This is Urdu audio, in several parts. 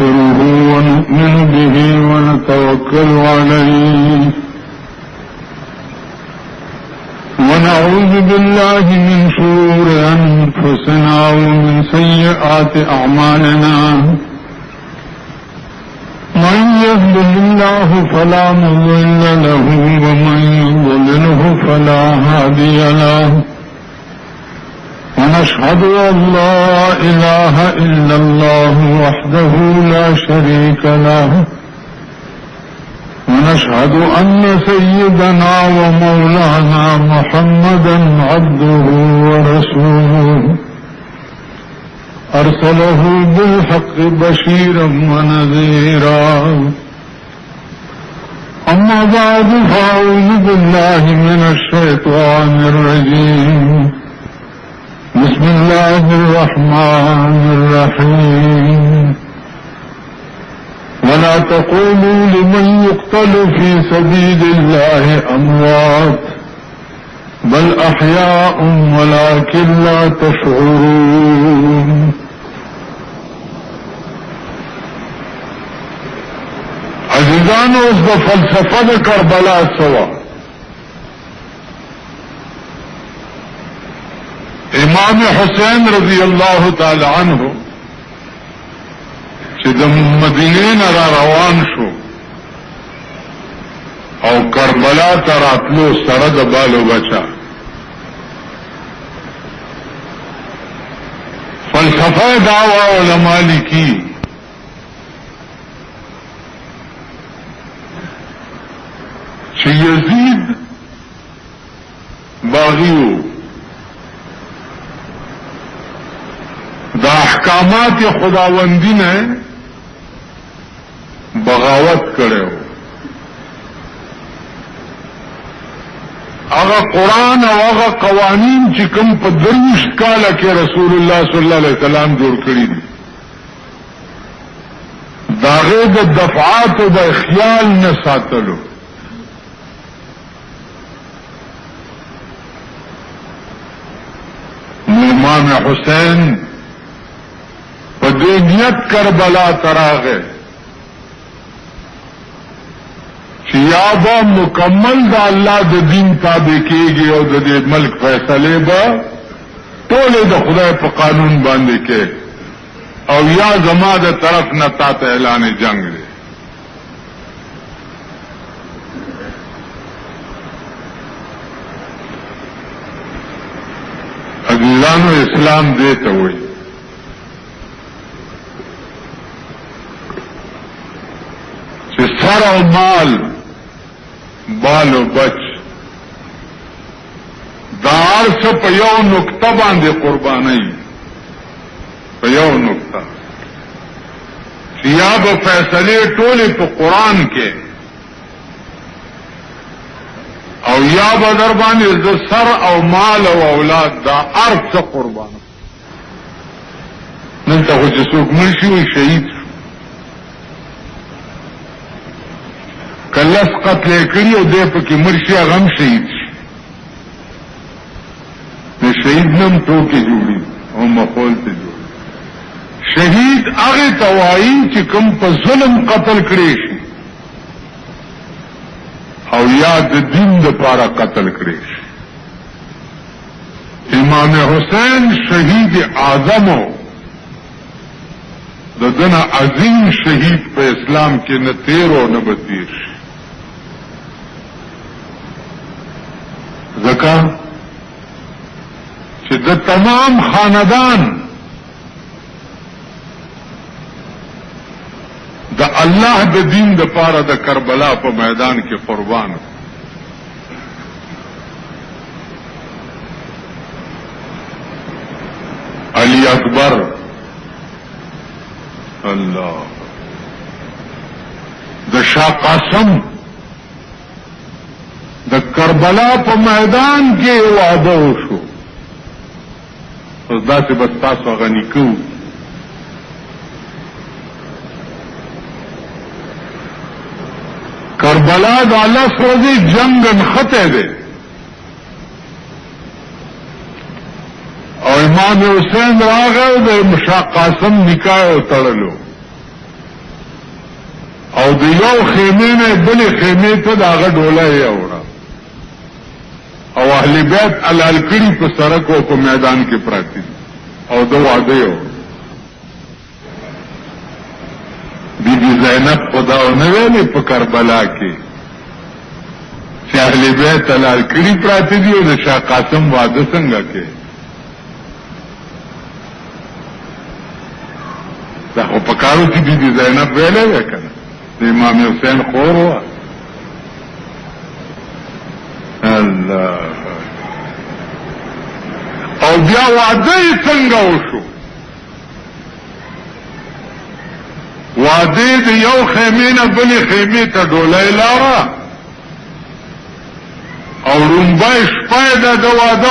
نستغفره ونؤمن به ونتوكل عليه ونعوذ بالله من شرور أنفسنا ومن سيئات أعمالنا من يهده الله فلا مضل له ومن يضلله فلا هادي له ونشهد أن لا إله إلا الله وحده لا شريك له ونشهد أن سيدنا ومولانا محمدا عبده ورسوله أرسله بالحق بشيرا ونذيرا أما بعد فأعوذ بالله من الشيطان الرجيم بسم الله الرحمن الرحيم ولا تقولوا لمن يقتل في سبيل الله أموات بل أحياء ولكن لا تشعرون عزیزانو اس دا فلسفہ دا کربلا سوا امام حسین رضی اللہ تعالی عنہ چې د مدینې نه را روان شو او کربلا ته راتلو سره د بالو بچا فلسفه دعوا علماء لیکي چې یزید باغیو دا احکامات خداوندی نے بغاوت کرے اغا قرآن او اغا قوانین چې کوم په 23 کاله کې رسول الله صلی الله علیه وسلم جوړ کړی دي داغه د دفعات او د خیال نه ساتلو امام حسین په دې نیت کربلا تراغه چې یا به مکمل د الله د دین تابع کېږي او د دې ملک فیصله به ټول د خدای په قانون باندې کې او یا زما د طرف نه تاسو اعلان جنگ دی عزیزانو اسلام دیتا ہوئی چې سر او مال بال او بچ دا ارس په یو نقطه باندې قرباني په یو نقطه چې یا به فیصله ټولې په قرآن کې او یا بدر باندې ز سر او مال او اولاد دا ارث قربان نن ته چې څوک مرشي وي شهید کلس قتل کړي او دې په کې مرشي غم شهید شي نو شهید نم ټوکې جوړي او مخول ته جوړي شهید هغه توایي چې کوم په ظلم قتل کړي شي او یا د دین د پاره قتل کړي امام حسین شهید اعظم د دنیا عظیم شهید په اسلام کې نه تیر او نه بتیر ځکه چې د تمام خاندان د الله د دین د پاره د کربلا په میدان کې قربان علی اکبر الله د شاه قاسم د کربلا په میدان کې وعده وشو اوس داسې بس تاسو غني کوو کربلا د الله سره دی جنگ نخته دی او امام حسین راغی د شاه قاسم نکاح تړلو او د یو خیمه نه بلې خیمه ته داغه ډوله یې اوړه او اهل بیت علال کړي په سړک او په میدان کې پراتی او د واده یو بیبي زینب خدا نه ویلې په کربلا کې چې اهل بیت علال کړي پراتی دي او د شاه قاسم واده څنګه کې دا خو په کارو کې بیبي زینب ویلې وکړه د امام حسین خور و الله او بیا واده څنګه وشو واده د یو خیمه نه بلې خیمه ته ډولۍ لاره او رومبای شپه د واده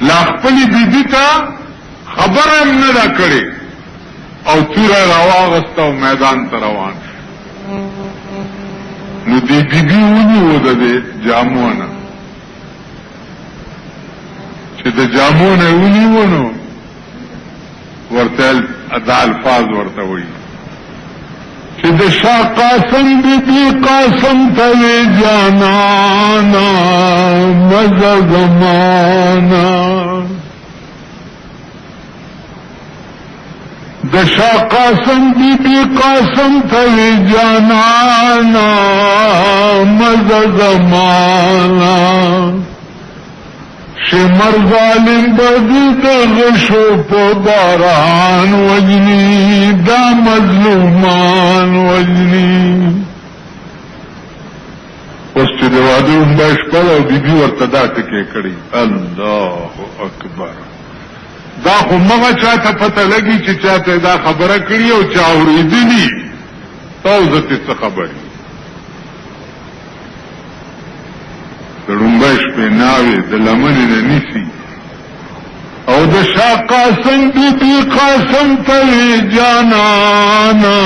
لا خپلې بیبي ته خبره هم نه ده کړې او توره راواغسته او میدان ته روان نو دی بیبي ونیو د دې جامو نه چې د جامو نه ونیو نو ورته دا الفاظ ورته وایي چې د شاه قاسم بیبي قاسم ته وی جانانا مزه زمانا د شاه قاسم بیبي قاسم ته وی جانانا مزه زمانا شمر ظالم بدی د غشو په باران وجنی دا مظلومان وجنی اوس چې د واده هم شپه او بیبي ورته دا ټکې کړي الله اکبر دا خو مغه چاته پته لګي چې چاته دا خبره کړي او چا اورېدلی تاسو څه خبري لومبای شپې ناوې د لمنې نه نیسي او د شاه قاسم بیبي قاسم ته جانانا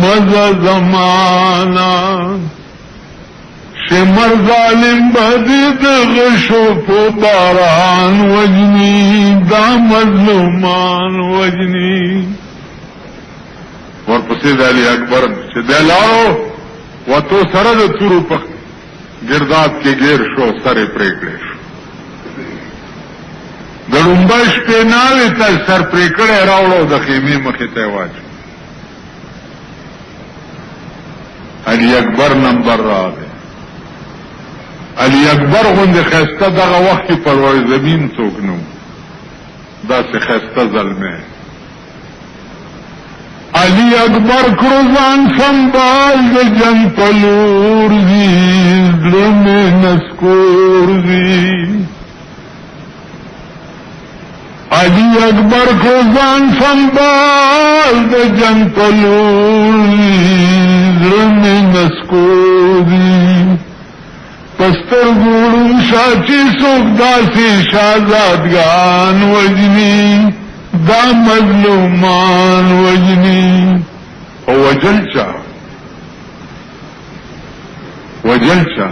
مزه زمانا شمر ظالم بدی د غشو په باران وجنی دا مظلومان وجنی ورپسې د علي اکبر چې د لارو وتو سره د تورو په گرداب کې گیر شو سره پریکړې شو د لومبای شپې ناوې ته سر پریکړې راوړو د خیمې مخې ته واچو علي اکبر نمبر راغی علي اکبر غوندې ښایسته دغه وخت کې پروای زمین څوک نو داسې ښایسته زلمی علي اکبر کروزان سنبال د جنگ پلور زی زلم نسکور زی علي اکبر کروزان سنبال د جنگ پلور زی زلم نسکور زی پستر گوڑن شاچی سوک داسی شازادگان وجنی دا مظلومان وجنی او وجل چا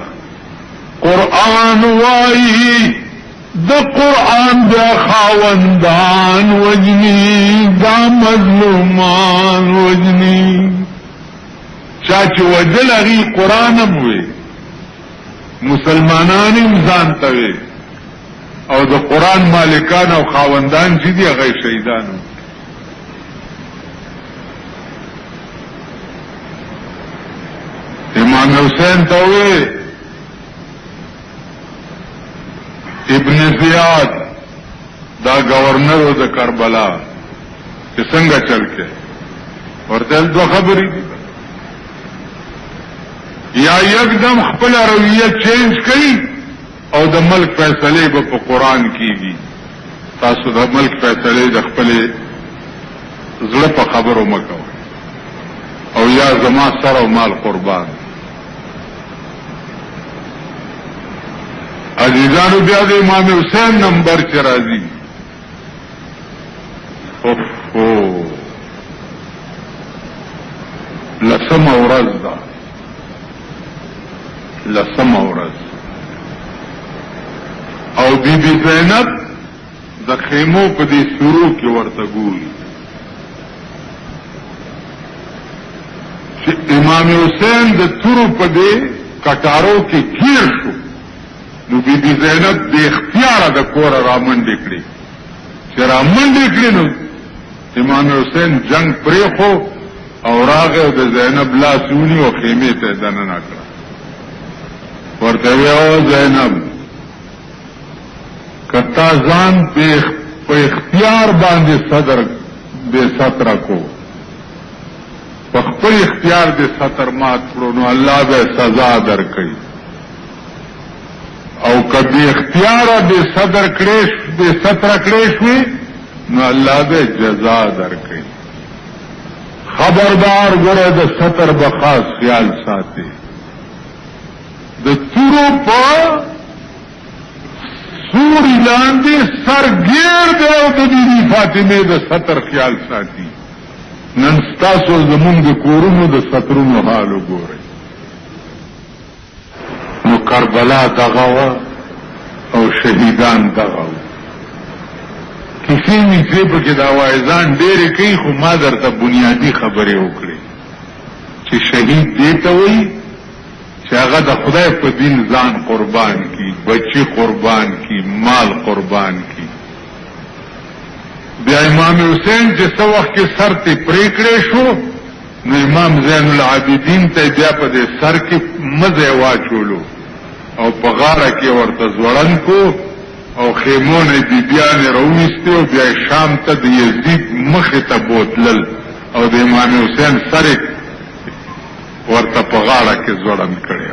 قرآن وائی دا قرآن دا خاوندان وجنی دا مظلومان وجنی چاچ وجل اغی قرآنم ہوئے مسلمانان امزان توئے او د قرآن مالکان او خاوندان چې دي هغه شهیدانو امام حسین ته وې ابن زیاد دا گورنر د کربلا چې څنګه چل کې ورته دوه خبرې دي یا یکدم خپل رویه چینج کړي او د ملک فیصله به په قرآن کیږي تاسو د ملک فیصله د خپل زړه په خبرو مکو او یا زما سر او مال قربان عزیزانو بیا د امام حسین نمبر چې راځي لسم ورځ ده لسم ورځ او بی بی زینب د خیمو په دې سورو کې ورته ګوري امام حسین د تورو په دې کټارو کې گیر شو نو بی بی زینب د اختیار د کور را منډې کړې چې را منډې کړې نو امام حسین جنگ پریخو او راغه د زینب لاس ونیو خیمه ته دننه کړ ورته ویو زینب کتا ځان په اختیار باندې صدر بے ستر کو په خپل اختیار دې ستر مات کړو نو الله به سزا درکړي او کبي اختیار دې صدر کړې دې ستر کړې شوي نو الله به جزا درکړي خبردار ګره د ستر بخاص خیال ساتي د تورو په سوري لاندې سرګیر دی او د بیبي فاطمه د ستر خیال ساتي نن ستاسو زمونږ د کورونو د سترونو حال وګورئ نو کربلا دغه وه او شهیدان دغه وه کسی میچې پکې دا واعظان ډېرې کوي خو ما درته بنیادي خبرې وکړې چې شهید دې ته وایي چې هغه د خدای په دین ځان قربان کی بچی قربان کی مال قربان کی بیا امام حسین چې څه وخت کې سر ته پریکړې شو نو امام زین العابدین ته بیا په دې سر کې مزه واچولو او په غاړه کې ورته ځوړن کو او خیمونه بیبیانې راویستې او بیا شام ته د یزید مخې ته بوتلل او د امام حسین سر ورته په غاړه کې ځوړن کړی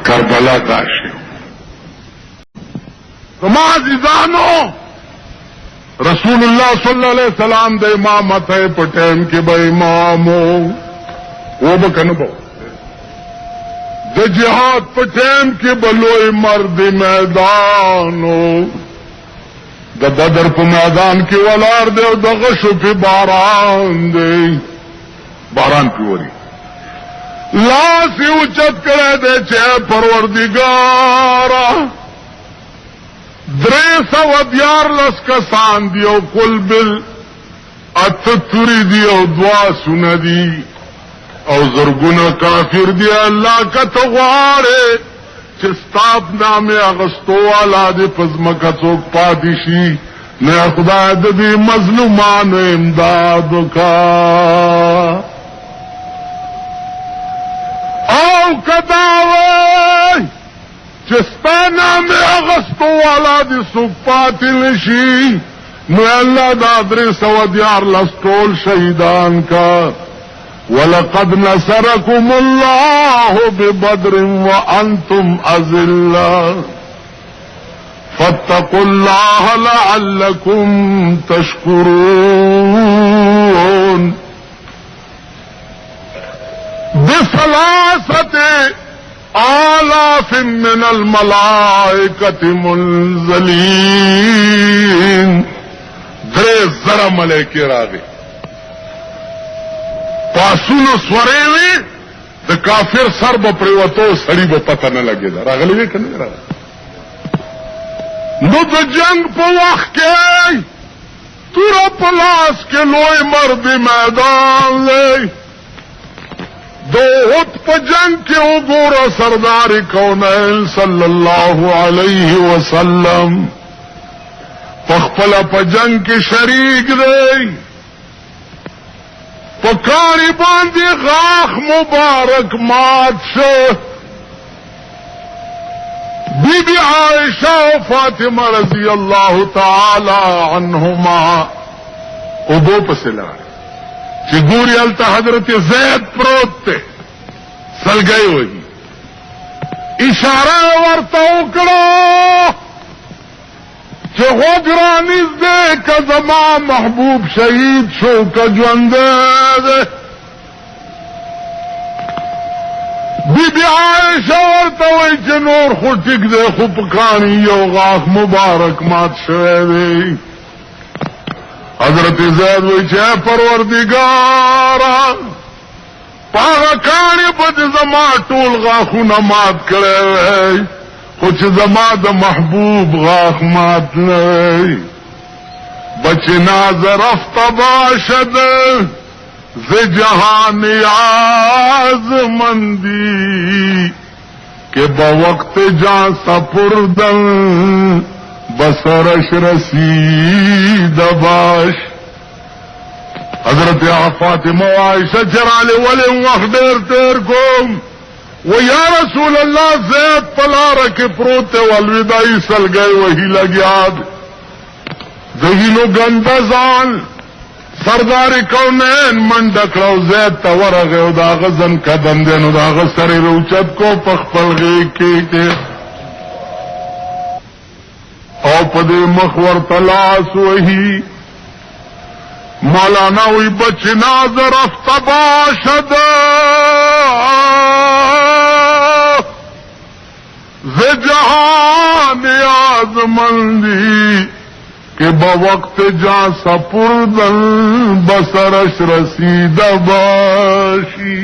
کربلا دا شو زما عزیزانو رسول الله صلی الله علیه وسلم د امامت په ټیم کې به امامو و به کنه به د جهاد په ټیم کې به لوی مرد میدانو د بدر په میدان کې ولاړ دی او د غشو په باران دی باران پیوري لاس یې اوچت کړی دی چې پروردګاره 314 کسان دی او کل بل اتتوری دی او 2 سونه دی او زرګونه کافر دی الله کته غواړي چې ستاب نامه اغستو والا دې پزمکه څوک پاتې شي نه خدای دې مظلومانو امداد وکا او کداوي چې ستا نامه اغستو والا دې څوک پاتې نشي نو الله دا 314 ټول شهیدان کا وَلَقَدْ نَصَرَكُمُ اللَّهُ بِبَدْرٍ وَأَنْتُمْ أَذِلَّةٌ فَاتَّقُوا اللَّهَ لَعَلَّكُمْ تَشْكُرُونَ بِثَلَاثَةِ آلَافٍ مِّنَ الْمَلَائِكَةِ مُنزَلِينَ 3,000 ملائکې راغلي پاسونو سورې وي د کافر سر به پریوتو سړي به پته نه لګېده راغلی وي که نه راغلی نو د جنگ په وخت کې توره په لاس کې لوی مرد میدان دی د احد په جنگ کې وګوره سردار کونین صلی الله علیه وسلم پخپله په جنگ کې شریک دی پکانی باندې غاخ مبارک مات شو بی بی عائشہ و فاطمہ رضی اللہ تعالی عنہما ابو پسلار چی گوری علتا حضرت زید پروت تے سلگئی ہوئی اشارہ ورطا اکڑو چه غوگرانیز دے که زما محبوب شهید شو که جونده دے بی بی عائشہ ورطوئی چه نور خو ٹک دے خو پکانی یو غاخ مبارک مات شوئے دے حضرت زید وی چه پروردگارا پاگکانی پت زما ټول غاخونا مات کرے وی خو چې زما د محبوب غاخ مات نه بچنا زرفت باشد ز جہان آزمندی کہ بوقت جاں سپردن بسرش رسید باش. حضرت فاطمہ و عائشہ چرالے والے وقت دیر تیر کوم و یا رسول اللہ زید پلارا کے پروتے والودائی سل گئے وہی لگیاد دہینو گندزان سردار کونین من ڈکڑاو زید تور گئے دا غزن قدم دینو دا غسر روچت کو پخپل گئے کے او پدے مخور تلاس وہی مولانا وی بچنا زرفت باشد ز جہان آزمندی کہ بوقت جاں سپردن بسرش رسید باشی.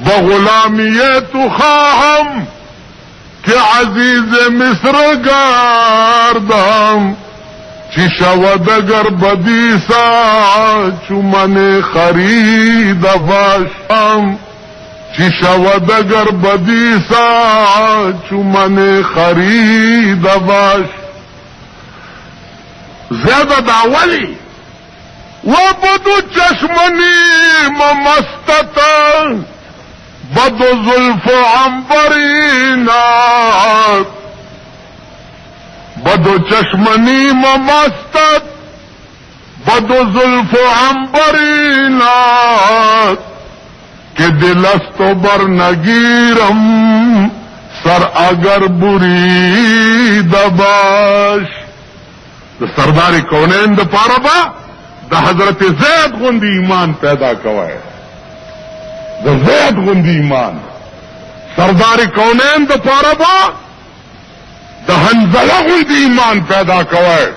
بغلامی تو خواہم کہ عزیز مصر گردم چی شود اگر بدیسا چمن خرید باشم چی شود اگر بدیسا چمن خرید باش. زیادہ داولی و بدو چشمنی ممستت بدو زلف عنبرینات بدو چشمنی ممستت بدو زلف عنبرینات کہ دلستو بر نگیرم سر اگر بری دباش. دا سردار کونین دا پارا با دا حضرت زید غندی ایمان پیدا کوائے. دا زید غندی ایمان سردار کونین دا پارا با دا حنزلہ غندی ایمان پیدا کوائے.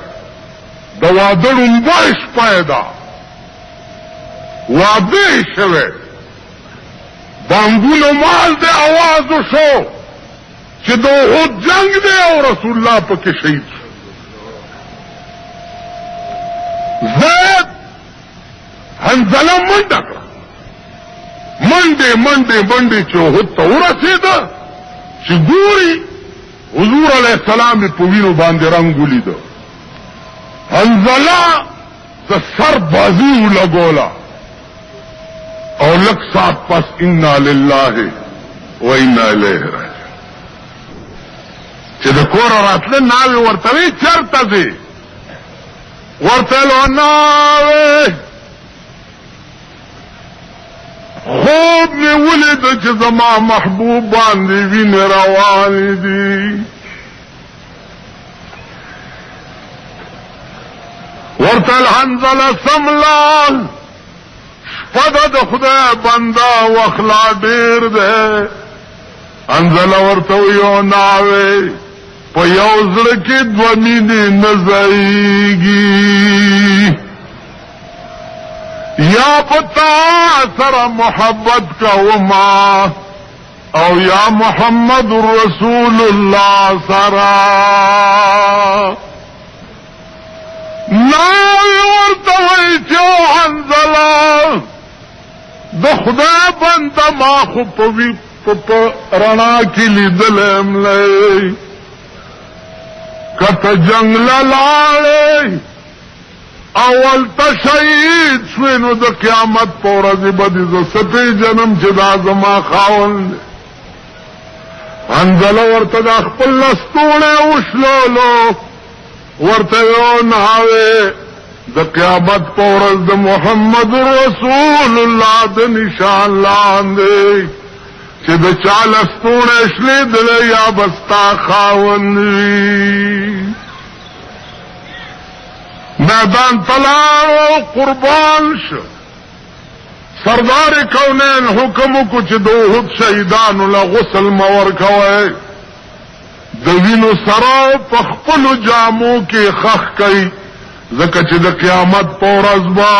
دا وادر انبائش پیدا وادر شوے بانگون مال دے آواز شو چی دو خود جنگ دے اور رسول اللہ پک شہید زید حنزلہ منڈا کر منڈے منڈے منڈے چوہد تورا سیدہ چی گوری حضور علیہ السلام پوینو باندے رنگولی دا حنزلہ دا سر بازیو لگولا اور لک ساتھ پس انا للہ و انا الیہ راجعون. چی دا کورا راتلے ناوی ورطوی چرتا دے ورطلو ناوی خوب میں ولد چی زما محبوب باندی وین روانی دی. ورطل حنزل سملال شپد خدا بندہ وخلا دیر دے. حنزل ورطویو ناوی پا یوزر کی دومینی نزائیگی یا پتا سر محبت کا وما او یا محمد رسول اللہ سرا ناوی ورطوی چو حنزلہ دا خدا بندہ ما خوبوی رنا کی لی دلیم لئی کت جنگ لالے اول تا شہید شوینو دا قیامت پورا دی بدی دا سپی جنم چدا زما خاون دے. حنزلہ ورطا دا خپل لستونے اوشلولو ورطا یو ناوے دا قیامت پورا دا محمد رسول اللہ دا نشان لاندے چی دا چالستون اشلی دلے یا بستا خاونوی. میدان تلارو قربان شو سردار کونین حکمو کو چی دو حد شہیدانو لغسل مور کوئے دوینو سراو پخپلو جامو کی خخ کئی زکا چی دا قیامت پورز با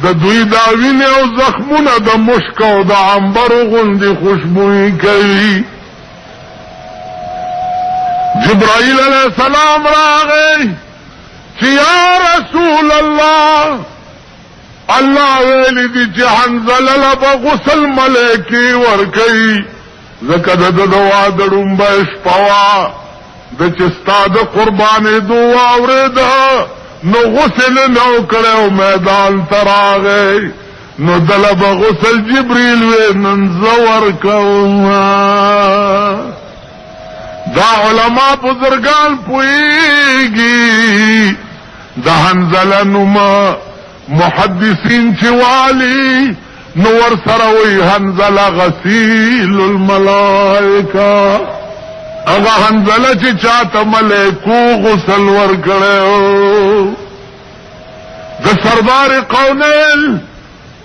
دا دوی داوین او زخمون دا مشک او دا عنبر غندی خوشبوئی کئی. جبرائیل علیہ السلام را گئی چې یا رسول الله ویلی دی چې حنظله لبا غسل ملائکی ورکی ځکه د دوا د ړومبه شپه وه د چې ستا د قربانې دو واورېده نو غسل نو کړی میدان ته راغی نو دله به غسل جبریل وی نن زه ورکومه دا علما بزرگان پوئیگی دا حنظله نومه محدثین چوالی نور سروی حنظله غسیل الملائکه اغا حنظله چی چاہتا ملیکو غسل ورکڑیو دا سردار قونیل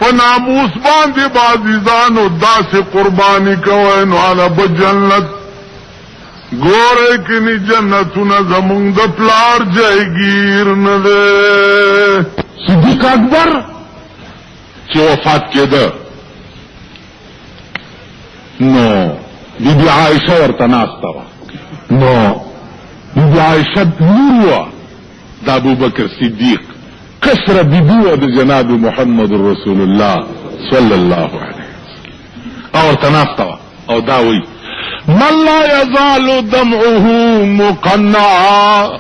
پا ناموس باندی بازیزانو دا سی قربانی کوئنو آنا بجنت گورے کنی جنتو نزمونگ دا پلار جائگیر ندے صدیق اکبر چی وفات کے دا نو بی بی عائشہ ورطناستا وا نو بی بی عائشہ نوروا دا ابو بکر صدیق کسر بی بیوا دا جناب محمد رسول اللہ صلی اللہ علیہ وسلم اور تناستا وا او داوی من لا يزال دمعه مقنعا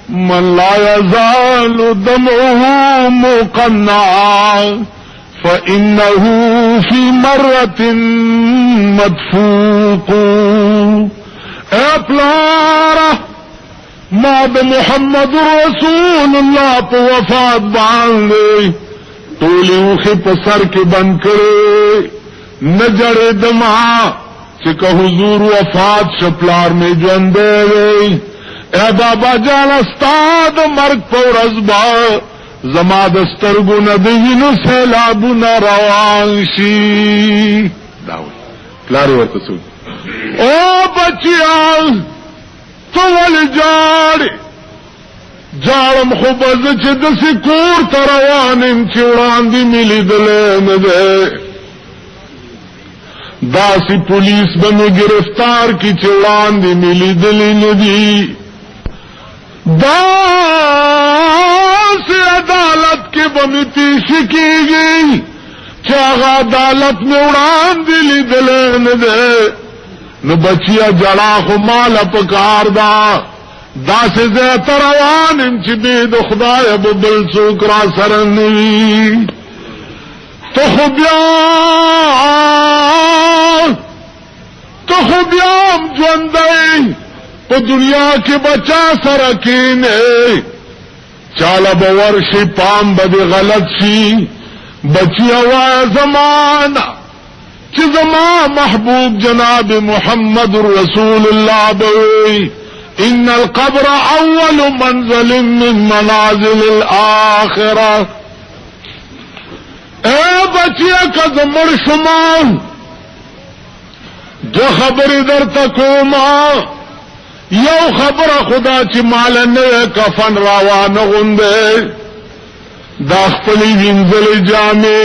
من لا يزال دمعه مقنعا فإنه في مرة مدفوق اے پلارا ما دا محمد رسول اللہ پا وفات باندے تولی اوخی پا سر کے بند کرے نجر دمعا چکا حضور وفات شپلار میں جوندے گئی اے بابا جان استاد مرگ پا رزبا زما دسترگو ندوینو سیلابو نروانشی داوی پلاری ورطسو او بچیان تو ولی جاڑی جاڑم خوبز چی دسی کور تروانیم چی وڑان دی ملی دلین دے داسی پولیس بنو گرفتار کی چی وڑان دی ملی دلین دی داسی عدالت کے بمی پیشی کی گئی چاہا عدالت میں وڑان دی لی دلین دے نو بچیا جڑا خو مال پکار دا دا سے زیتر روان انچ بید خدای ابو بل سوکرا سرنوی تو خوبیام جوندئی تو دنیا کے بچا سرکینے چالا بورشی پام بدی غلط شی بچیا وای زمانہ چی زمان محبوب جناب محمد رسول اللہ بوئی ان القبر اول منزل من منازل الاخرہ اے بچیا کز مر شما دو خبر در تکوما یو خبر خدا چی مالنے کفن روان غندے داخلی وینزل جامع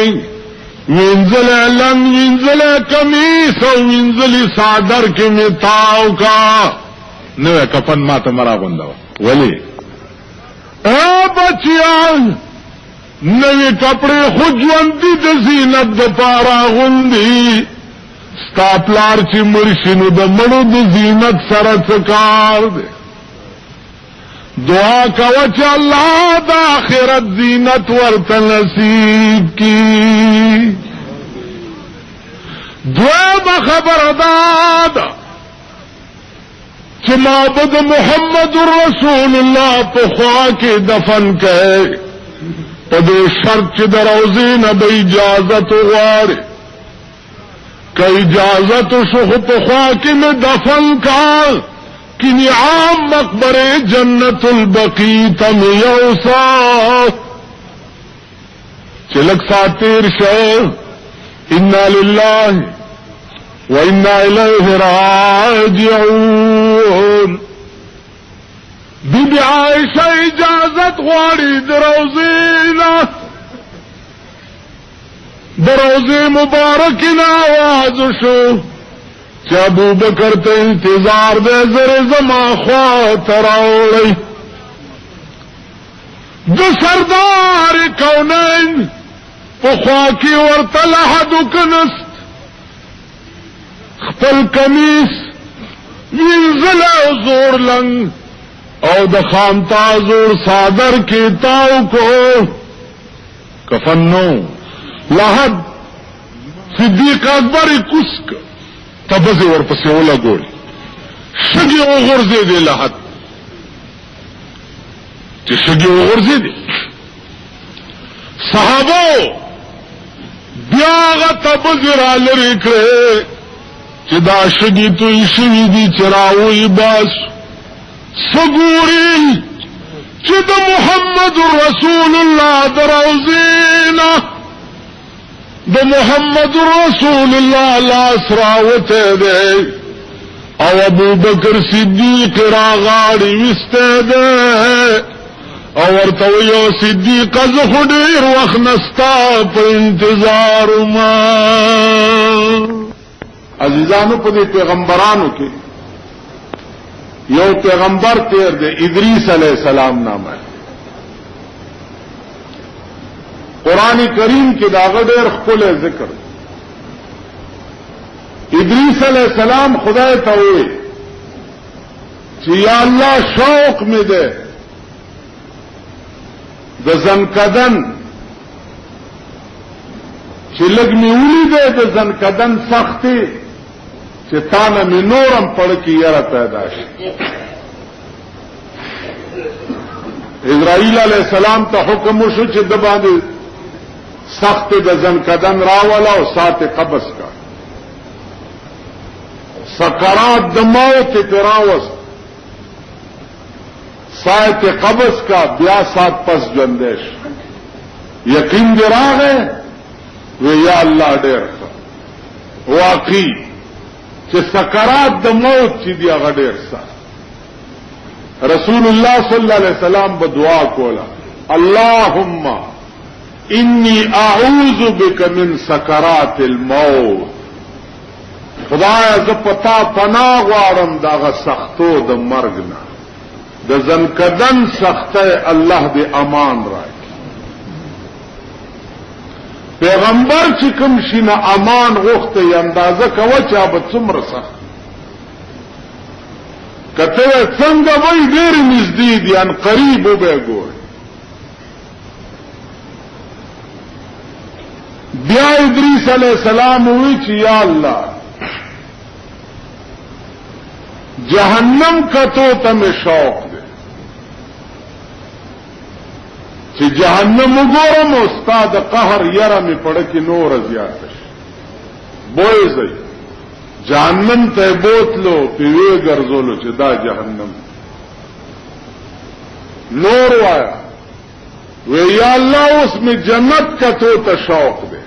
وینزل لن وینزل کمیس و وینزل صادر کی متاو کا نوے کفن ماتا مرا غندہ ولی اے بچیان نوی کپڑے خجوندی د زینت د پارا غندی ستاپلار چی مرشنو د مڑو د زینت سرت کار دے دعا کوا چا اللہ دا آخرت زینت ورت نصیب کی دعا خبر دادا چی معبد محمد رسول اللہ پخوا کے دفن کہے پدے شرط چی در روزین بے اجازت غوارے کہ اجازت شخ پخوا کے میں دفن کار کنی عام مقبر جنت البقی تم یوسا چلک ساتیر شو انا للہ و انا الیہ راجعون بی بی عائشہ اجازت غواری دروزی مبارکنا آواز شو چا ابو بکر تے انتظار دے زر زما خواہ تراؤڑی دو سردار کونین پخوا کی ورطل حدو کنست خپل کمیس وینزل زور لنگ او د خامتا زور صادر کی تاو کو کفنو لحد صدیق اکبر کسک تبزی ورپسی اولا گولی شگی او غرزی دی لحد چی شگی او غرزی دی صحابو بیاغا تبزی را لری کرے چی دا شگی توی شوی دی چراوی باس سگوری چی دا محمد رسول اللہ دروزینا دا محمد رسول اللہ لاس راوتے دے او ابو بکر صدیق را غاڑی وستے دے او ورطویو صدیق از خدیر وقت نستا پا انتظار ما عزیزانو پا دی پیغمبرانو کی یو پیغمبر تیر دے ادریس علیہ السلام نام ہے قرآن کریم کی داغ دیر خپل ذکر ادریس علیہ السلام خدا توئے چی یا اللہ شوق میں دے د زنکدن چی لگ میں اولی دے د زنکدن سختی چی تانا میں نورم پڑھ کی یرا پیدا شی اسرائیل علیہ السلام تا حکم شو چی دباندی سخت د زنکدن راولا و سات قبض کا سکرات د موت تراوس سات قبض کا بیا سات پس جندش یقین دی راغے و یا اللہ دیر کا واقعی چی سکرات د موت چی دی اغا دیر سا رسول اللہ صلی اللہ علیہ وسلم بدعا کولا اللہم انی اعوذ بک من سکرات الموت خدایا ز پتا پناہ غوارم داغ سختو د مرگنا د زنکدن سخت اللہ دے امان راکی پیغمبر چکم شینا امان غخت اندازہ کوا چابت سمر سخت کتے څنګه وای ډېر نږدې دي ان قریب وبه ګور بیا ادریس علیہ السلام وی چې یا الله جہنم کا تو تمہیں شوق دے چې جہنم وګورم استاد قهر یره می پړ کې نور زیاتش بوئی زئی جہنم ته بوتلو پیوی ګرځولو چې دا جہنم نور وایا وی یا الله اوس می جنت کا تو ته شوق دے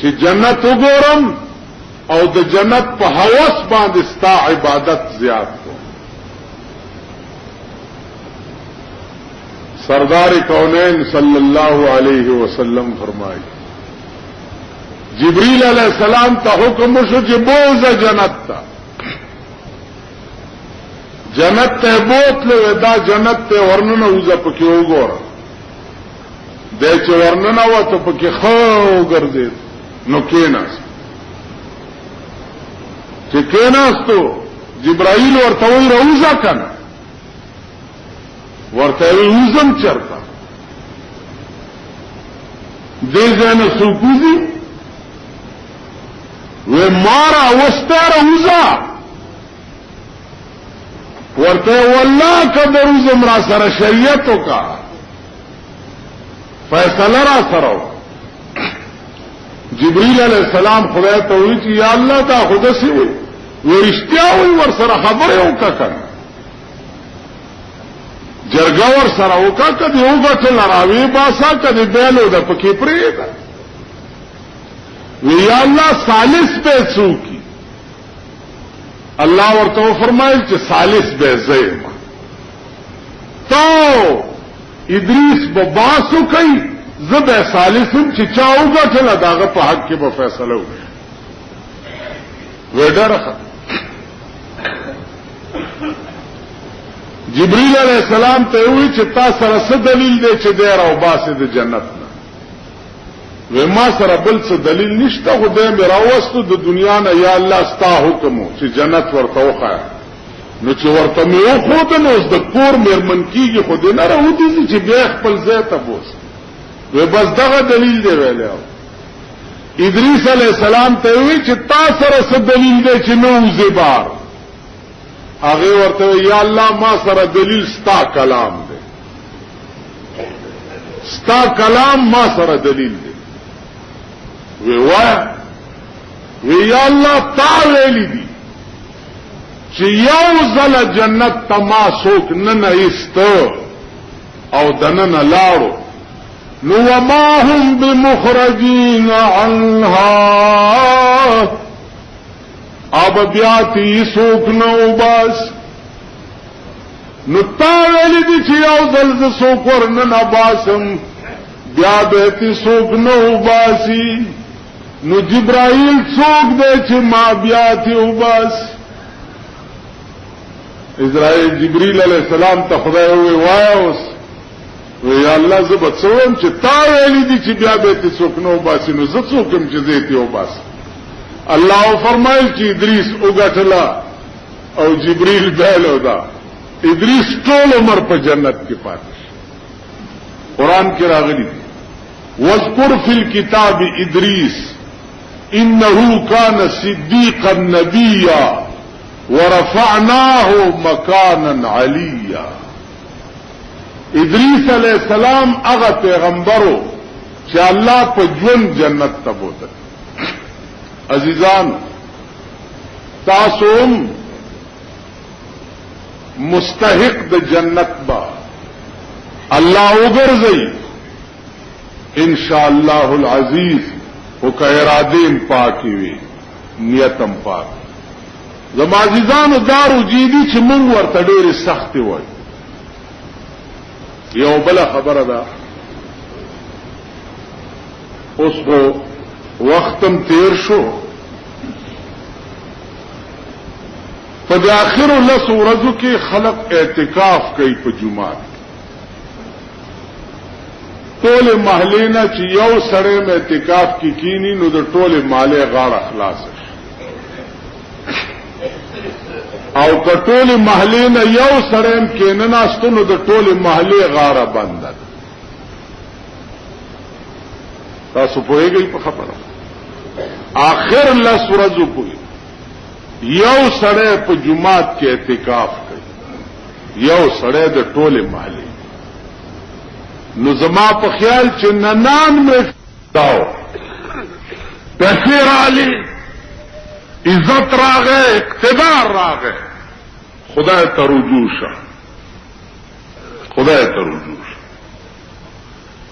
چې جنت وګورم او د جنت په هوس باندې ستا عبادت زیات کو سردار کونین صلی اللہ علیہ وسلم فرمائی جبریل علیہ السلام تا حکم شو چې بوزه جنت تا جنت ته بوتلو دا جنت ته ورننه وزه پکې وګوره د چې ورننه وته پکې خو ګرځید نو کېناست چې کېناستو جبرائیل ورته وی روزه کنه ورته وی وزم چرته دې ځنه سوکوزي و مارا وستار روزه ورته والله کبر روزم را سره شریعتو کا فیصله را سره جبریل علیہ السلام خدای ته وی چې یا الله دا خدا سی وی ورشتیا وی ور سره خبره وکړه جرګه ور سره وکړه کدی وګټل راوی باسا کدی بیلو د پکې پریدا وی یا الله ثالث به څوکي الله ورته فرمایل چې ثالث به زېما تو ادریس به باسو کوي زب ثالثم چې چاوګه ټل داغه په حق کې به فیصله وکړي وډرخه جبريل علیہ السلام ته وی چې تا سره څه دلیل دی چې دی راو باسي د جنت نه؟ وی ما سره بل څه دلیل نشته، خو دی مې راوستو د دنیا نه، یا الله ستا حکم چې جنت ورته وښایه. نو چې ورته مې وښوده نو اوس د کور مېرمن کېږي، خو دی نه راودېږي چې بیا خپل ځای ته بوځي. وی بس دغه دلیل دی ویلی. ادریس علیہ السلام ته وی چې تا سره څه دلیل دی چې نه وځې بار؟ هغه ورته یا الله ما سره دلیل ستا کلام دی، ستا کلام ما سره دلیل دی. وی وای وی یا الله تا ویلی دی چې یو ځل جنت ته ما څوک نه ایسته او دننه لاړو نو وما هم بمخرجین عنها، اب بیاتی څوک نو باس. نو تا ویلی دی چې یو ځل ز څوک ورننه باسم بیا به څوک نو باسی. نو جبرائیل څوک دی چې ما بیاتی وباس؟ جبریل علیہ السلام ته خدای وی وای اوس یا الله زه به څوم چې تا ویلی دي چې بیا به څوک نو باسي، نو زه څوکم چې زه ته وباس. الله فرمایي چې ادریس وګټلا او جبريل بیلو دا. ادریس ټول عمر په جنت کې پاتې. قران کې راغلي واذكر في الكتاب ادریس انه كان صديقا نبيا ورفعناه مكانا عليا. ادریس علیہ السلام هغه پیغمبرو چې الله په ژوند جنت ته بوتل. عزیزان تاسو مستحق د جنت با الله وګرځي ان شاء الله العزیز، او که ارادیم پاکی وي نیتم پاک. زما عزیزانو دارو جیدی چې مونږ ورته ډېرې سختې وایو. یو بل خبره ده، اوس خو وختم تیر شو، په د آخرو لسو ورځو کې خلق اعتکاف کوي په جمعات. ټول محلې نه چې یو سړی اعتکاف کې کینی نو د ټول مالې غاړه خلاص شي، او کټول محلې نه یو سړی کې نه ناستو نو د ټول محلې غاړه بند ده. تاسو پوهیږئ په خبره؟ آخر لس ورځو پوهی یو سړی په جمعات کې اعتکاف کوي، یو سړی د ټول محلې. نو زما په خیال چې ننان مې داو پیسې راغلي، عزت راغې، اقتدار راغې، خدای ته رجوع شه، خدای ته رجوع شه.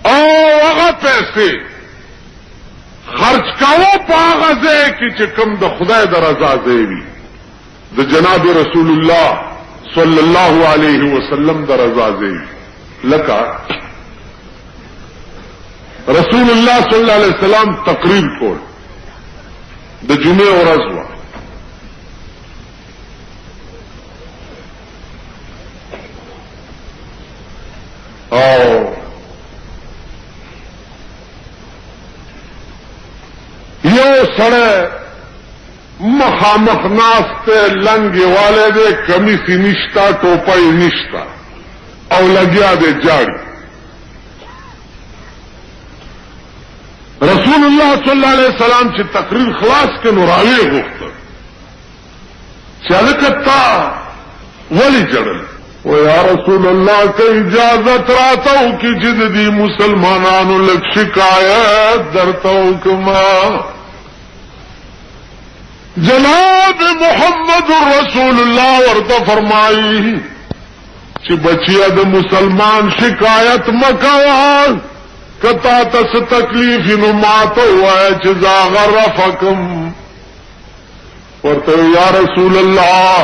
او هغه پیسې خرج کاوه په هغه ځای کې چې کوم د خدای د رضا ځای وي، د جناب رسول الله صلی الله علیه وسلم د رضا ځای وي. لکه رسول الله صلی الله علیه وسلم تقریر کول د جمعې ورځ وه، او یو سړی مخامخ ناست لنګې والے دی، کمیسی نشتا، ټوپۍ نشتا، او لګیا دی جاړي. رسول الله صلی الله علیه وسلم چې تقریر خلاص کړ نو راوی غوښته چې هلکه تا ولې جړل؟ و یا رسول الله که اجازت راته وکړي چې د دې مسلمانانو لږ شکایت درته وکړم. جناب محمد رسول الله ورته فرمایي چې بچیا د مسلمان شکایت مکوه، کتا تس تکلیف نو ماته وای چې زاغ رفقم. ورته یا رسول الله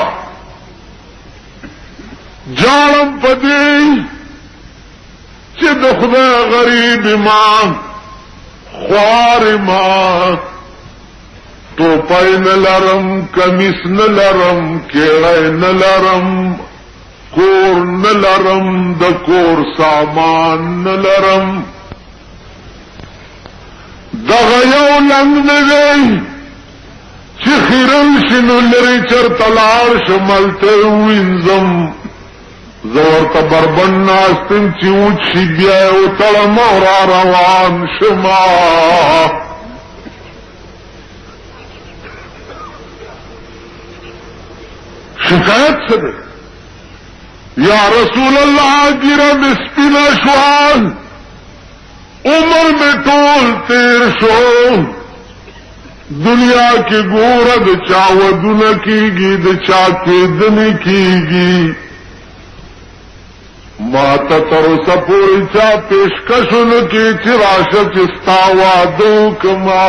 جانم پدې چې د خدای غریب ما خوار ما ټوپۍ نه لرم، کمیس نه لرم، کېړی نه لرم، کور نلرم د کور سامان نلرم دغه یو لنګ نگئی چی خیرل شنو لری چر تلار شملتے وینزم زورت بربن ناستن چی اوچی بیاو تلم را روان شما شکایت سے دے یا رسول اللہ گرم اسپینا شوال عمر میں ٹول تیر شو دنیا کی گورد چاودن کی گی دچا کے دن کی گی ماتا تر سپوری چا پیشکشن کی چراش چستاوا دو کما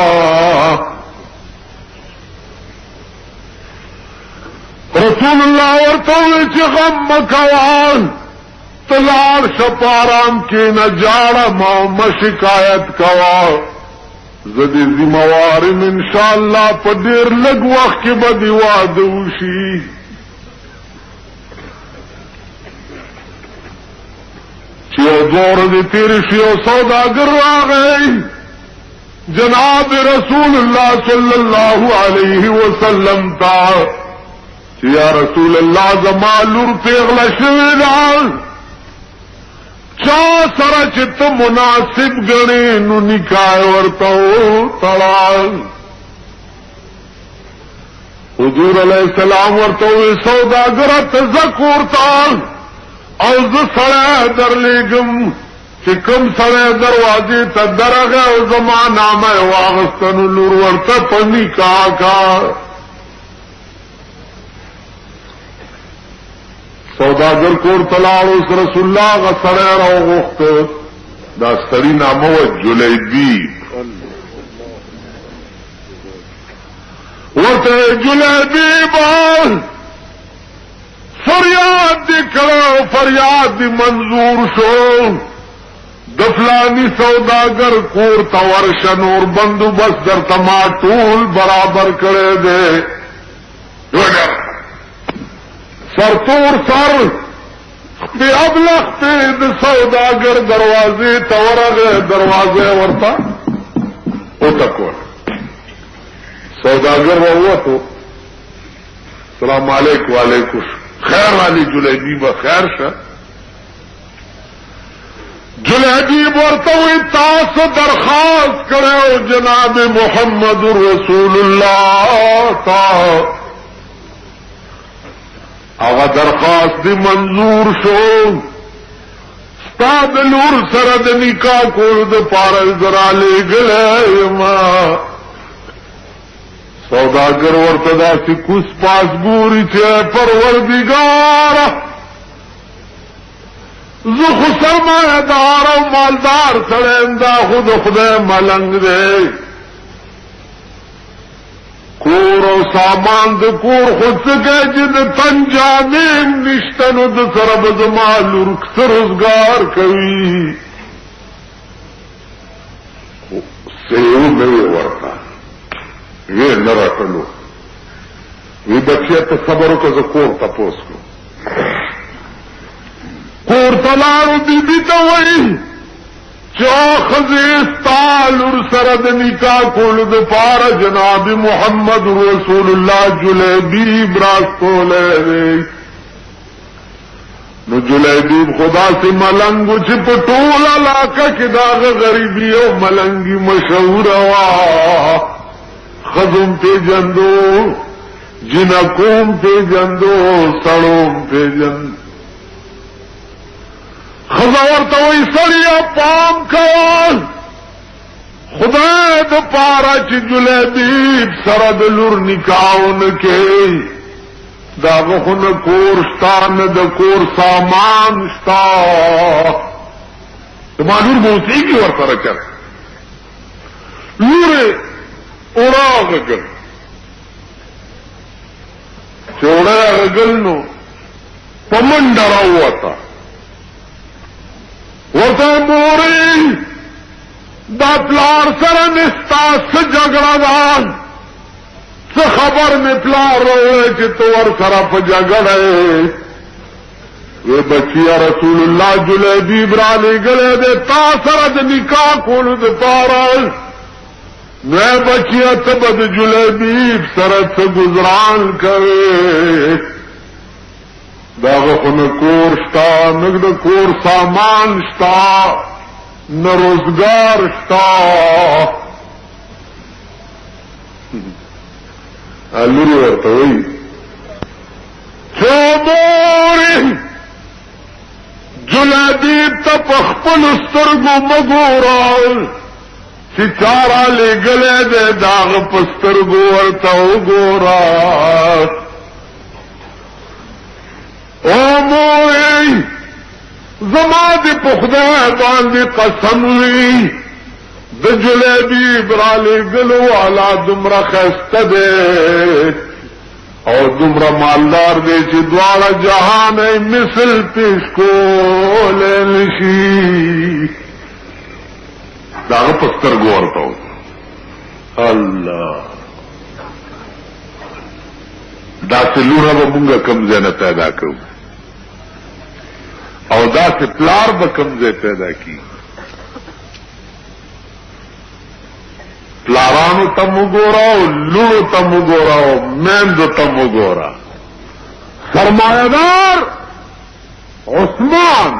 رسول اللہ ورطوی چی غم مکوان تلار شپارام کی نجاڑا ما شکایت کوا زدی ذموارم انشاءاللہ پا دیر لگ وقت کی بدی وادوشی چیو دور دی تیری شیو سوداگر آگئی جناب رسول اللہ صلی اللہ علیہ وسلم تا یا رسول اللہ زمالور پیغل شویدان چا سره چې ته مناسب ګڼې نو نکاح ورته تړال حضور علیہ السلام ورته وی سوداګره ته زکور تال او زه سړی درلیږم چې کوم سړی دروازې ته درغه او زما نامه واغستنو لور ورته په نکاح کا سوداگر کور تلاړ اوس رسول الله غسړی راوغوښت دا سړی نامه و جلیبیب ورته جلیبیب فریاد دی کړه فریاد دی منظور شو د فلانی سوداگر کور ته ورشه نور بندوبست درته ما ټول برابر کړی دی سرتور سر بی ابلغ پید سوداگر دروازے تورغ دروازے ورطا اتکور سوداگر وہ تو السلام علیکم وعلیکم خیر علی جلیبیب خیر شا جلیبیب ورطوی تاس درخواست کرے جناب محمد رسول اللہ تا اغا درخواست دی منظور شو ستا دلور سرد نکاح کول د پارا ذرا لے گلے ما سوداگر ورتدا سی کس پاس گوری چھے پروردگار زخ سرمایہ دار و مالدار سڑیندا خود خدے ملنگ دے کور او سامان د کور خود سکے جد تنجامین نشتنو د سرب زمال رکس روزگار کوي سیو میں ورطا یہ نراتلو وی بچیا تا صبرو کزا کور تا پوس کو کور تلارو بی بی تا وی چا خزیستال سرد نکاح کول د پارا جناب محمد رسول اللہ جلیبیب راستو لے نو جلیبیب خدا سے ملنگو چپ ټول علاقہ کی داغ غریبی او ملنگی مشہور وا خزم پہ جندو جنکوم پہ جندو سڑوم پہ جندو خزاور تو وی سڑیا پام کول خدای د پارا چی جلیبیب سرد لور نکاون کے داغ خون کور شتا ند کور سامان شتا معلوم موسی کی ور سره کر لور اوراغ گل چوڑا گل نو پمنڈ راوتا ورته موري دا پلار سره نستا سجګړه ده څه خبر می پلار چې تو ور سره په جګړه وی بچیا رسول الله جلیبیب را لګلې دې تا سره د نکاح کولو دپاره نو بچیا ته به د جلیبیب سره څه گزاران کوې داغه خو نه کور شته نه د کور سامان شته نه روزګار شته لوري ورته وایي چوبوري جلیبیب ته په خپلو سترګو مه ګوره چې چاره لېږلی دی د هغه په سترګو ورته وګوره او مورې زما دې په خدای باندې قسم وي د جلیبیب را لېږلو والا دومره ښایسته دی او دومره مالدار دی چې دواړه جهان یې مثل پیش کولی نشي د هغه په سترګو ورته الله داسې لوره به مونږ کوم ځای نه پیدا کوو او داسې پلار به کوم ځای پیدا کړي پلارانو ته وګوره او لوڼو ته وګوره او میندو ته وګوره سرمایه‌دار عثمان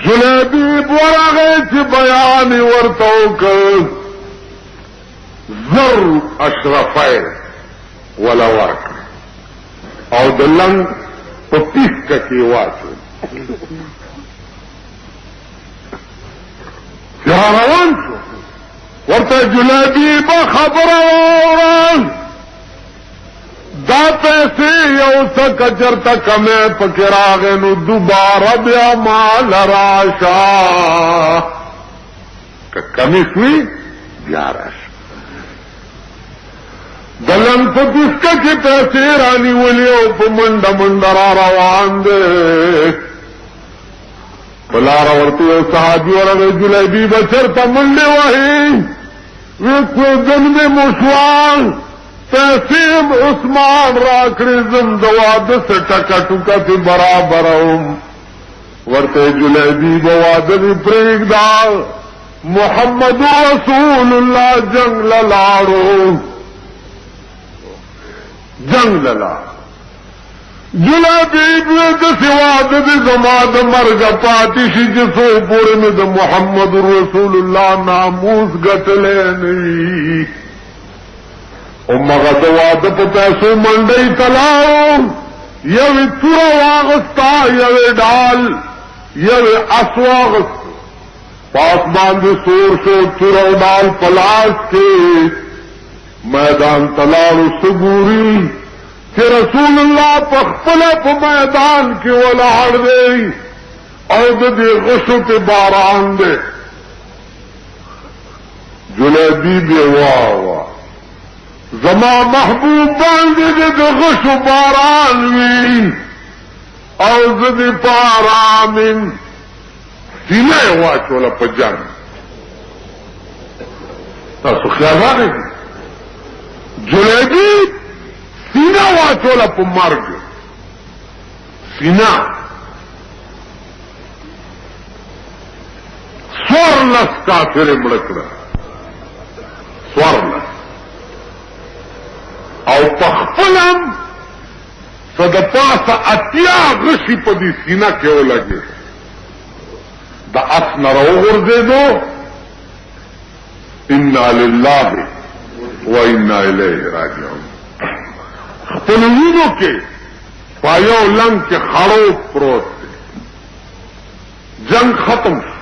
جلیبیب ورغی چې بیان یې ورته وکړ زر اشرفی ولا ورکړ او د لنګ په پیسکه کې واچو روان شو ورته جلیبیب خبره واوره دا پیسې یو څه کچرته کمې پکې راغې نو دوباره بیا مال راشه که کمې شوي بیا راشه د لنګ په پیسکه کې پیسې رانیولې او په منډه منډه را روان دی په لاره ورته یو صحابي ورغی جلیبیب چېرته منډې وهي وی کوږن مې مو شوه پیسې عثمان راکړې زم د واده څه ټکه ټوکه کې برابروم ورته جلیبیب واده دې پرېږده محمد رسول الله جنگ له لاړو جنگ له لاړو جلیبیب داسې واده دې زما د مرګه پاتې شي چې څو پورې مې د محمد رسول الله ناموس ګټلی نه وي امغه د واده په پیسو منډۍ ته لاړو یوې توره واغسته یوې ډال یوې اس واغسته پاس باندې سور شو توره او ډال په لاس کې میدان ته لاړو څه ګوري چې رسول الله په خپله په میدان کې ولاړ دی او د دې غشو پې باران دی جلیبیب یې واه زما محبوب باندې د غشو باران وي او زه دې په آرامین سینه یې واچوله په جنګ تاسو خیال راغی جلیبیب سینه واچوله په مرګ سینه سورلس کافر یې مړه کړه سورلس او پخپلم څه د پاسه اتیا غشي په دې سینه کې ولګېد د اس نه راوغورځېدو انا لله و انا الیه راجعون خپل وینو کې پایو لنګ کې خړو پروت دی جنگ ختم شو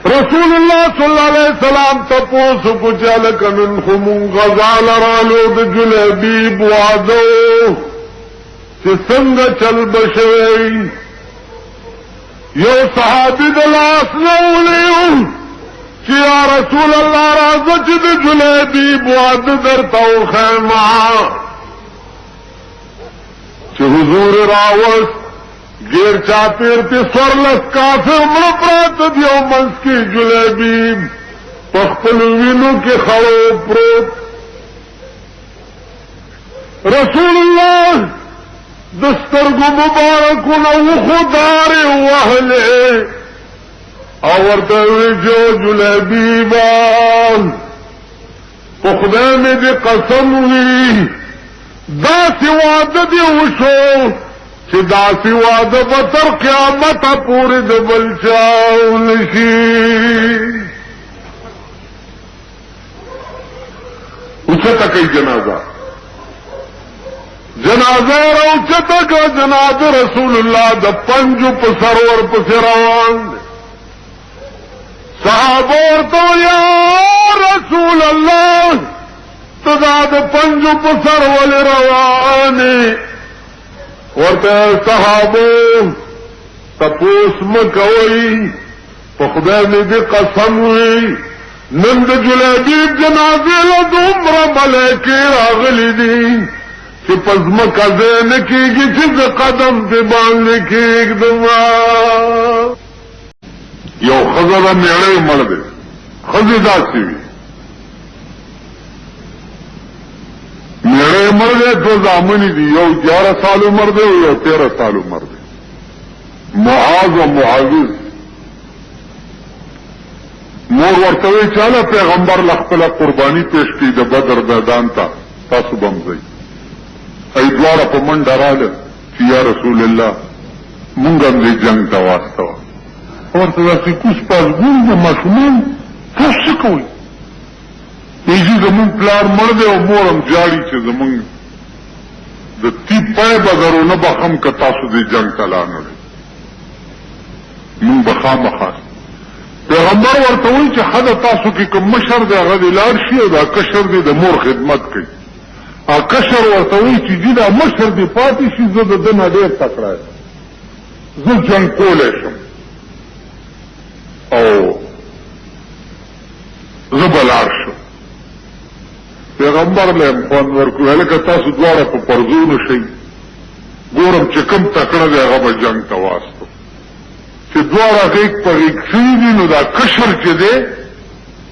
رسول الله صلی الله علیه وسلم تپوسو کو چاله کنن خمون غزال رالو د جلیبیب واده چې څنګه چل بشوي یو صحابي د لاس نه ونیو چې یا رسول الله راځه چې د جلیبیب واده درته وښیم چې حضور راوست گیر چاپیر تی سورلس کافر مړه پراته دی او منځ کې جلیبیب په خپلو وینو کې خړو پروت رسول الله دسترګو مبارکونه وخدار وهله او ورته جو جلبیبان په خدای مې دې قسم وي داسې واده دې وشو چې داسې واده به تر قیامته پورې د بل چا ونشي. اوچته کوي جنازه راوچته کړه جنازه رسول الله د پنجو په سرور پسې روان دی. صحابه ورته یا رسول الله ته دا د پنجو په سر ولې روانې؟ ورته صحابه تپوس مه کوئ په خدای مې دې قسم وي نن د جلیبیب جنازې له دومره ملایکې راغلي دي چې په ځمکه ځای نه کېږي چې زه قدم پې باندې کېږدم. یو ښځه ده مېړی مړ دی، ښځې داسې وي مېړی مړ دی، دوه زامنې دي، یو 11 سال عمر دی او یو 13 سال عمر دی، معاذ او معاوض. مور ورته وی چاله پیغمبر لخپله قرباني پیش کړي د بدر میدان ته، تاسو به هم ځئ. ای دواړه په منډه راغله چې یا رسول الله مونږ هم دې جنګ ته واستوه. ورته داسې کوس پاسګون د ماشومان تاسو څه کوئ؟ ایجي زمونږ پلار مړ دی او مور هم جاړي چې زمونږ د تیپ پای به درو نه بخم که تاسو دې جنګ ته لا نه وئ، مونږ به خامخا. پیغمبر ورته وایي چې ښه تاسو کې کوم مشر دی هغه دې لاړ شي او دا کشر دی د مور خدمت کوي. او کشر ورته وایي چې جي دا مشر دې پاتې شي زه د ده نه ډېر تکړه یم، زه جنګ کولی شم او زه به لاړ شم. پیغمبر له هم خوند ورکړو هلکه تاسو دواړه په پرزونو شئ، ګورم چې کوم تکړه دی هغه به جنګ ته واستو. چې دواړه غیږ په غیږ شوي دي نو دا کشر چې دی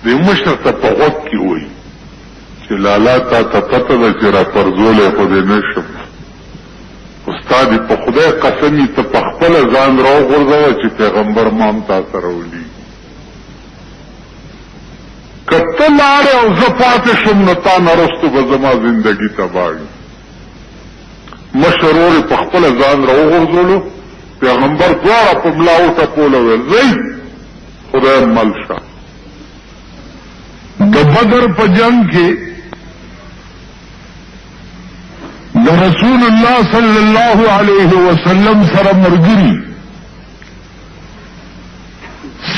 د مشر ته په غوږ کې وایي چې لالا تا ته پته ده چې را پرزولی خو دې نه شم، استاد په خدای قسمي ته په خپله ځان راوغورځوه چې پیغمبر ما هم تا سره ولیږي. که ته لاړې او زه پاتې شم نو تا نه رستو به زما زندګي تباه وي. مشر ورور په خپله ځان راوغورځولو، پیغمبر دواړه په ملا وټپول او ویل ځئ خدای مل شه. د بدر په جنګ کې د رسول الله صلی الله علیه وسلم سره ملګري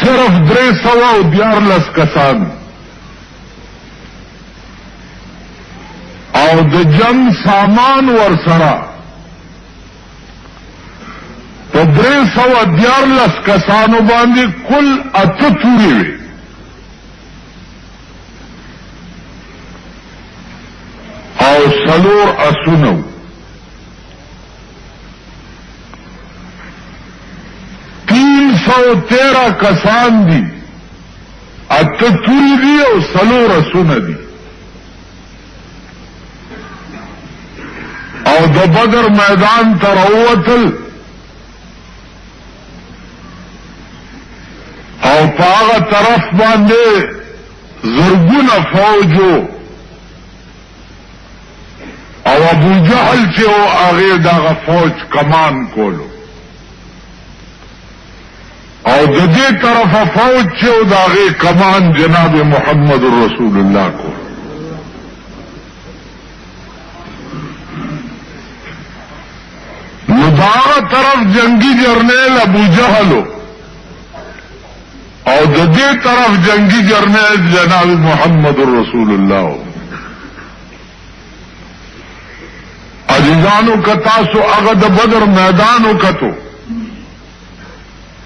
صرف 314 کسان او د جنگ سامان ورسره په 314 کسانو باندې کل 8 تورې وي او 4 اسونه. 313 کسان دي، 8 تورې دي او 4 اسونه دي. او د بدر میدان ته راووتل او په هغه طرف باندې زرګونه فوجو او ابو جهل چې او هغې دغه فوج کمان کولو او د دې طرفه فوج چې او د هغې کمان جناب محمد رسول الله کو. نو د هغه طرف جنگي جرنیل ابو جهلو او د دې طرف جنگي جرنیل جناب محمد رسول الله. عزیزانو که تاسو هغه د بدر میدان وکتو،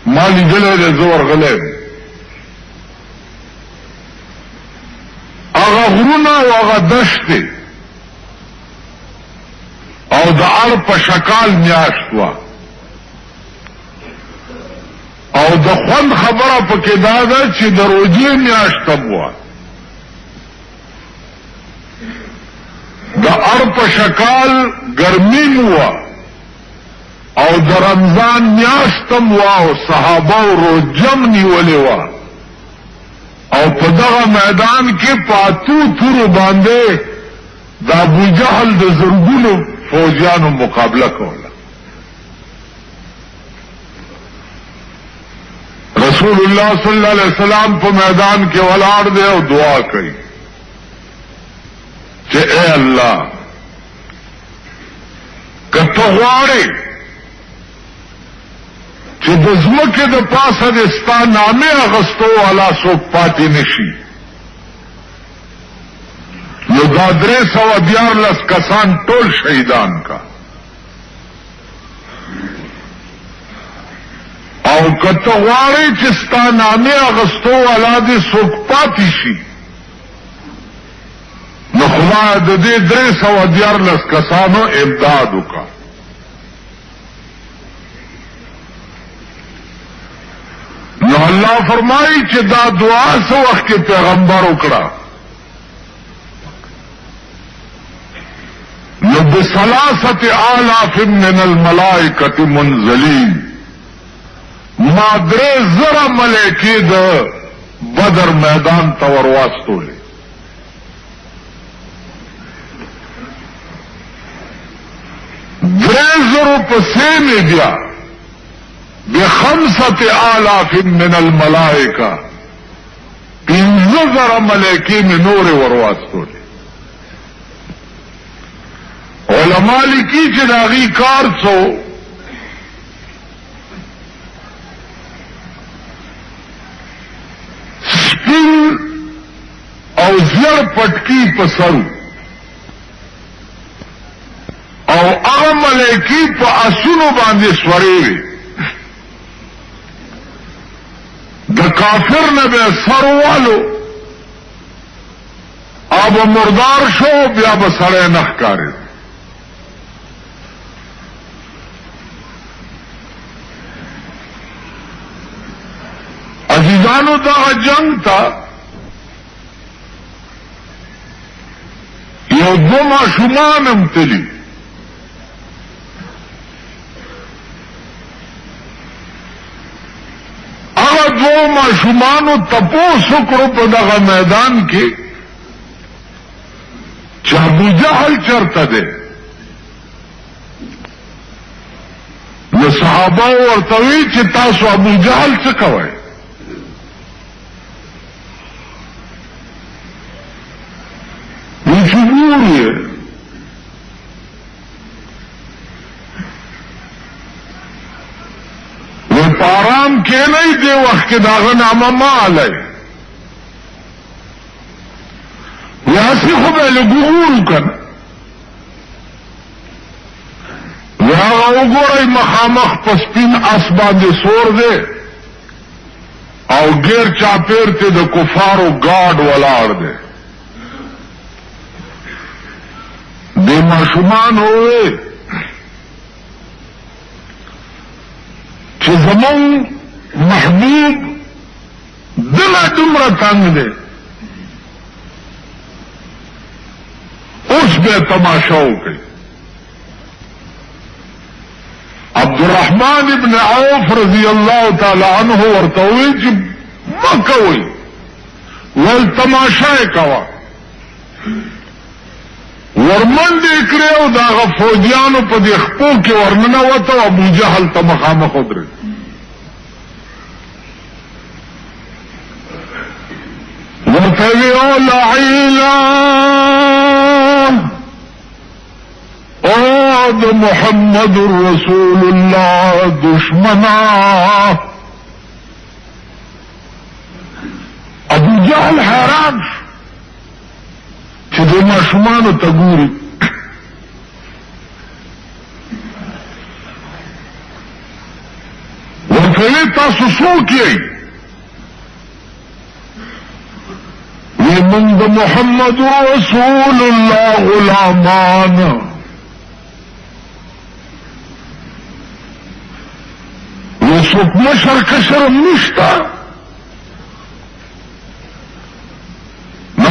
ما لیدلی دی زه ورغلی هغه غرونه او هغه دشتې او د اړ په شکال میاشت وه او د خوند خبره پکې دا ده چې د روژې میاشت هم وه. د اړ په شکال ګرمي مو وه او د رمضان میاشتم وا او صحابه روجم نیولې وا او په دغه میدان کې پاتو تورو باندې د ابو جهل د زرګونو فوجیانو مقابله کوله. رسول الله صلی الله علیه وسلم په میدان کې ولاړ دی او دعا کوي چې اے الله کته غواړې چې د ځمکې د پاسه د ستا نامې اغستو والا څوک پاتې نشي، نو دا 314 کسان ټول شهیدان کا، او کته غواړې چې ستا نامې اغستو والا دې څوک پاتې شي، نو خدای د دې 314 کسانو امداد وکړه. نو الله فرمایي چې دا دعا څو وخت کې پیغمبر وکړه، نو ب3,000 من الملائکة منزلین، ما 3,000 ملائکې د بدر میدان ته ورواستولې. درزر پسې مې بیا ب5,000 من الملائکه 15,000 ملائکې مې نورې ورواستولې. علماء لیکي چې د هغې کار څو سپین او زیړ پټکي په سرو او هغه ملائکې په اسونو باندې سورې وي، د کافر نه به سر والو او به مردار شو، بیا به سړی نه ښکارېد. عزیزانو دغه جنگ ته یو 2 ماشومان هم تلي. هغه 2 ماشومانو تپوس وکړو په دغه میدان کې چې ابو جهل چرته دی. نو صحابه ورته وی چې تاسو ابو جهل څه کوئ؟ وی چې ګور یې پارام کې نه دی وخت کې داغه نامه ما علی یاسی خو به لګورو کنه. یا وګورئ مخامخ په سپین اس باندې سور دی او غیر چاپیر ته د کفارو ګارد ولاړ دی. د ماشومان ہوئے چې زمون محبوب دله دومره تنگ دی، اوس به تماشا وکړي. عبدالرحمن ابن عوف رضی الله تعالی عنہ ورته وی چې ما کوئ ول تماشا یې کوه. ورمنډې کړې او دغه فوجیانو په دې خپو کې ورننوته او ابو جهل ته مخامخ ودرېد. ورته وی او لعیلا او د محمد رسول الله دشمنا. ابو جهل حیران شو چې د ماشومانو ته ګوري. ورته وی تاسو څوک یئ؟ وی من د محمد رسول الله غلامان. وی څوک مشر کشر نشته، نو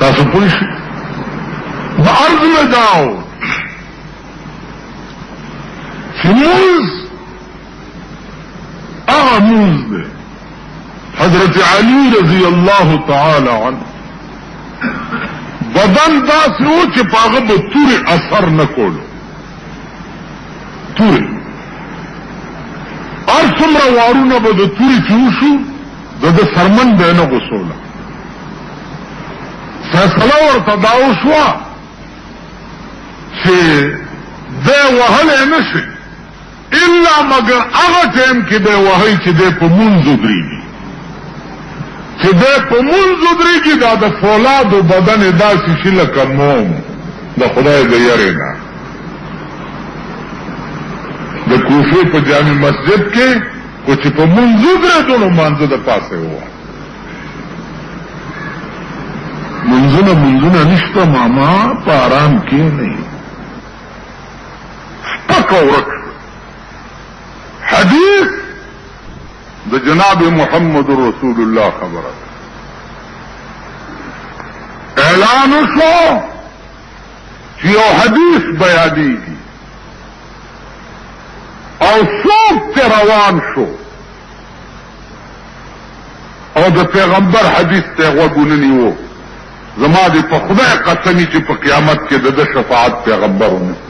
تاسو پوه شئ د عرض مې دا و چې مونځ هغه مونځ دی حضرت علی رضی الله تعالی عنه بدن داسې و چې په هغه به تورې اثر نه کولو تورې هر څومره وارونه به د تورې چې وشو د سرمن به نه غوڅوله فیصله ورته دا وشوه چې دی وهلی نه شي الا مگر هغه ټایم کې دی وهی چې دی په مونځ ودرېږي چې دی په مونځ ودرېږي دا د فولادو بدن یې داسې شي لکه موم د خدای د یرې نه د کوفې په جامع مسجد کې خو چې په مونځ ودرېدو نو مانځه د پاسه ووه منځونه نشته ماما په آرام کې نه سپک ورک حدیث د جناب محمد رسول الله خبره اعلان شو چې یو حدیث بیانېږي او څوک ته روان شو او د پیغمبر حدیث ته غوږونه نیو زما دې په خدای قسمی چې په قیامت کې د شفاعت پیغمبر ونه